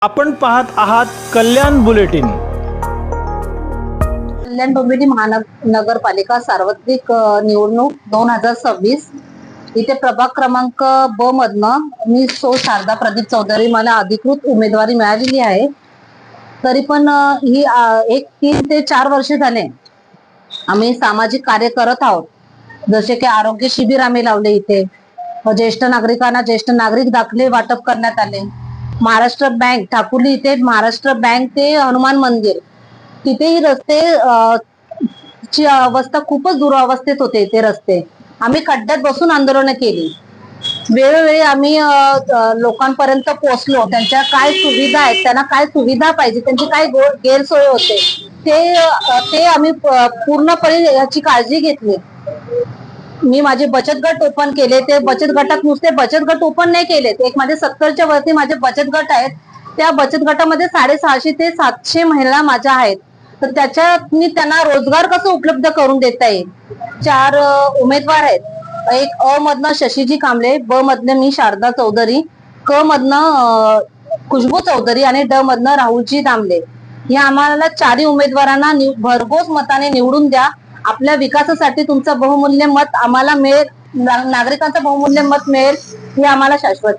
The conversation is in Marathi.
आपण पाहत आहात कल्याण बुलेटिन। कल्याण डोंबिवली महानगरपालिका सार्वत्रिक निवडणूक 2026 इथे प्रभाग क्रमांक ब मधनं मी शारदा प्रदीप चौधरी मला अधिकृत उमेदवारी मिळालेली आहे। तरी पण ही 3 ते 4 वर्ष झाले आम्ही सामाजिक कार्य करत आहोत। जसे की आरोग्य शिबिर आम्ही लावले, इथे ज्येष्ठ नागरिकांना ज्येष्ठ नागरिक दाखले वाटप करण्यात आले। महाराष्ट्र बँक ठाकुर्ली इथे महाराष्ट्र बँक ते हनुमान मंदिर तिथेही रस्ते ची अवस्था खूपच दुरावस्थेत होते। इथे रस्ते आम्ही खड्ड्यात बसून आंदोलन केली। वेळोवेळी आम्ही लोकांपर्यंत पोहोचलो, त्यांच्या काय सुविधा आहेत, त्यांना काय सुविधा पाहिजे, त्यांची काय गैरसोय होते ते आम्ही पूर्णपणे याची काळजी घेतली। मी माझे बचत गट ओपन केले। ते बचत गटात नुसते बचत गट ओपन नाही केले, एक माझे 70च्या वरती माझे बचत गट आहेत। त्या बचत गटामध्ये 650 ते 700 महिला माझ्या आहेत। तर त्याच्यात मी त्यांना रोजगार कसं उपलब्ध करून देता येईल। 4 उमेदवार आहेत। एक अ मधनं शशीजी कांबळे, ब मधनं मी शारदा चौधरी, क मधनं खुशबू चौधरी आणि ड मधनं राहुलजी दामले। या आम्हाला 4 उमेदवारांना भरघोस मताने निवडून द्या। आपल्या विकासासाठी तुमचं बहुमूल्य मत आम्हाला मिळेल, नागरिकांचं बहुमूल्य मत मिळेल, हे आम्हाला शाश्वती आहे।